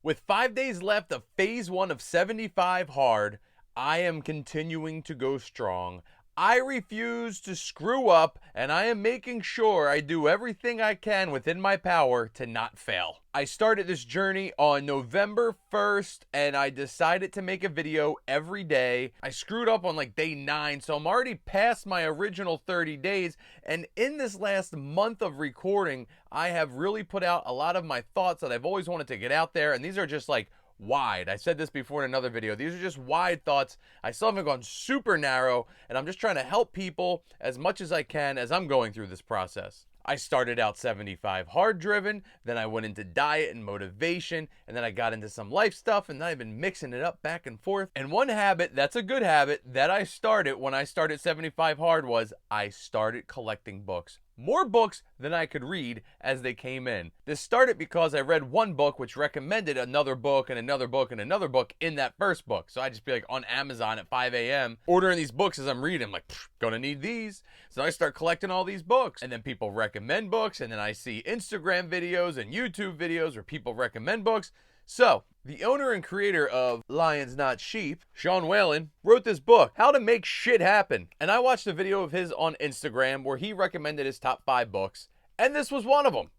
With 5 days left of phase 1 of 75 hard, I am continuing to go strong. I refuse to screw up, and I am making sure I do everything I can within my power to not fail. I started this journey on November 1st, and I decided to make a video every day. I screwed up on like day 9, so I'm already past my original 30 days, and in this last month of recording, I have really put out a lot of my thoughts that I've always wanted to get out there, and these are just like wide. I said this before in another video. These are just wide thoughts. I still haven't gone super narrow, and I'm just trying to help people as much as I can as I'm going through this process. I started out 75 hard driven, then I went into diet and motivation, and then I got into some life stuff, and then I've been mixing it up back and forth. And one habit that's a good habit that I started when I started 75 hard was I started collecting books. More books than I could read as they came in. This started because I read one book which recommended another book and another book and another book in that first book. So I'd just be like on Amazon at 5 a.m. ordering these books as I'm reading. I'm like, gonna need these. So I start collecting all these books. And then people recommend books. And then I see Instagram videos and YouTube videos where people recommend books. So, the owner and creator of Lions Not Sheep, Sean Whalen, wrote this book, How to Make Shit Happen. And I watched a video of his on Instagram where he recommended his top 5 books, and this was one of them.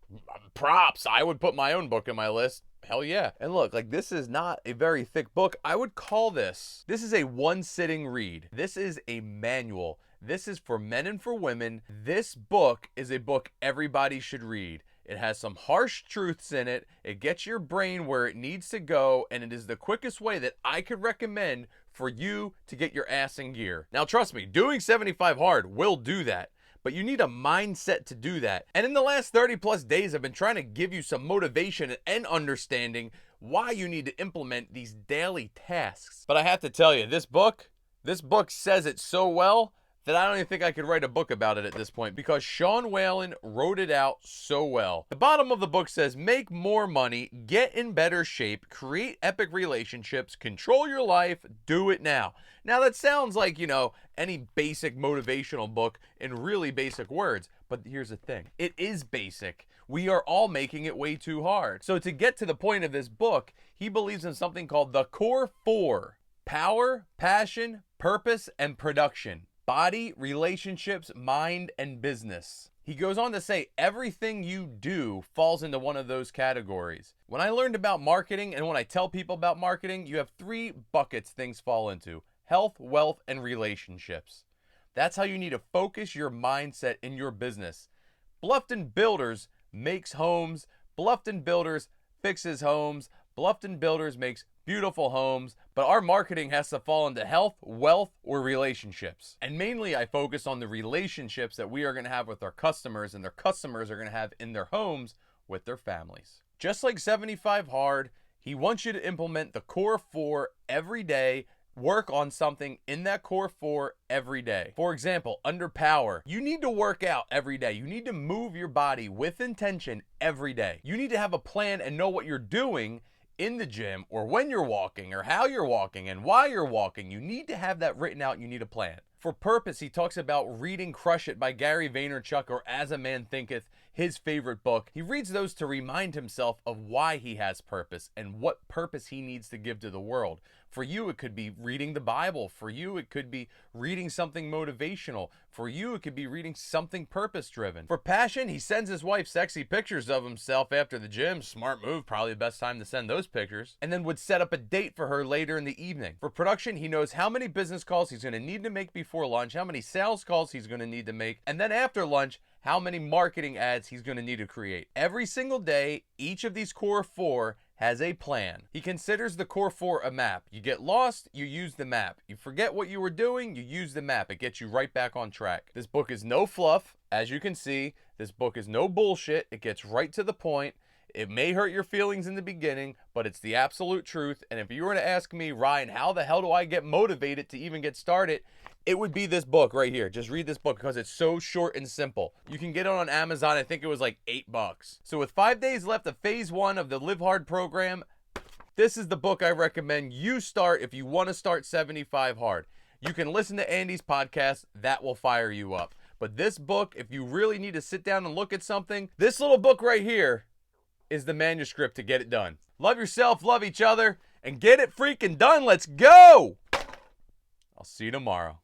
Props. I would put my own book in my list. Hell yeah. And look, like this is not a very thick book. I would call this is a one-sitting read. This is a manual. This is for men and for women. This book is a book everybody should read. It has some harsh truths in it. It gets your brain where it needs to go, and it is the quickest way that I could recommend for you to get your ass in gear. Now, trust me, doing 75 hard will do that, but you need a mindset to do that. And in the last 30 plus days, I've been trying to give you some motivation and understanding why you need to implement these daily tasks. But I have to tell you, this book says it so well that I don't even think I could write a book about it at this point because Sean Whalen wrote it out so well. The bottom of the book says, make more money, get in better shape, create epic relationships, control your life, do it now. Now that sounds like, any basic motivational book in really basic words, but here's the thing. It is basic. We are all making it way too hard. So to get to the point of this book, he believes in something called the core 4: power, passion, purpose, and production. Body, relationships, mind, and business. He goes on to say everything you do falls into one of those categories. When I learned about marketing and when I tell people about marketing, you have 3 buckets things fall into: health, wealth, and relationships. That's how you need to focus your mindset in your business. Bluffton Builders makes homes. Bluffton Builders fixes homes. Bluffton Builders makes beautiful homes, but our marketing has to fall into health, wealth, or relationships. And mainly I focus on the relationships that we are going to have with our customers and their customers are going to have in their homes with their families. Just like 75 hard, he wants you to implement the core 4 every day. Work on something in that core 4 every day. For example, under power, you need to work out every day. You need to move your body with intention every day. You need to have a plan and know what you're doing in the gym or when you're walking or how you're walking and why you're walking. You need to have that written out. You need a plan. For purpose, he talks about reading Crush It by Gary Vaynerchuk or As a Man Thinketh, his favorite book. He reads those to remind himself of why he has purpose and what purpose he needs to give to the world. For you, it could be reading the Bible. For you, it could be reading something motivational. For you, it could be reading something purpose-driven. For passion, he sends his wife sexy pictures of himself after the gym. Smart move, probably the best time to send those pictures. And then would set up a date for her later in the evening. For production, he knows how many business calls he's going to need to make before lunch, how many sales calls he's going to need to make, and then after lunch, how many marketing ads he's going to need to create. Every single day, each of these core 4 has a plan. He considers the core 4 a map. You get lost, you use the map. You forget what you were doing, you use the map. It gets you right back on track. This book is no fluff. As you can see, this book is no bullshit. It gets right to the point. It may hurt your feelings in the beginning, but it's the absolute truth. And if you were to ask me, Ryan, how the hell do I get motivated to even get started? It would be this book right here. Just read this book because it's so short and simple. You can get it on Amazon. I think it was like $8. So with 5 days left of phase 1 of the Live Hard program, this is the book I recommend you start if you want to start 75 hard. You can listen to Andy's podcast. That will fire you up. But this book, if you really need to sit down and look at something, this little book right here is the manuscript to get it done. Love yourself, love each other, and get it freaking done. Let's go! I'll see you tomorrow.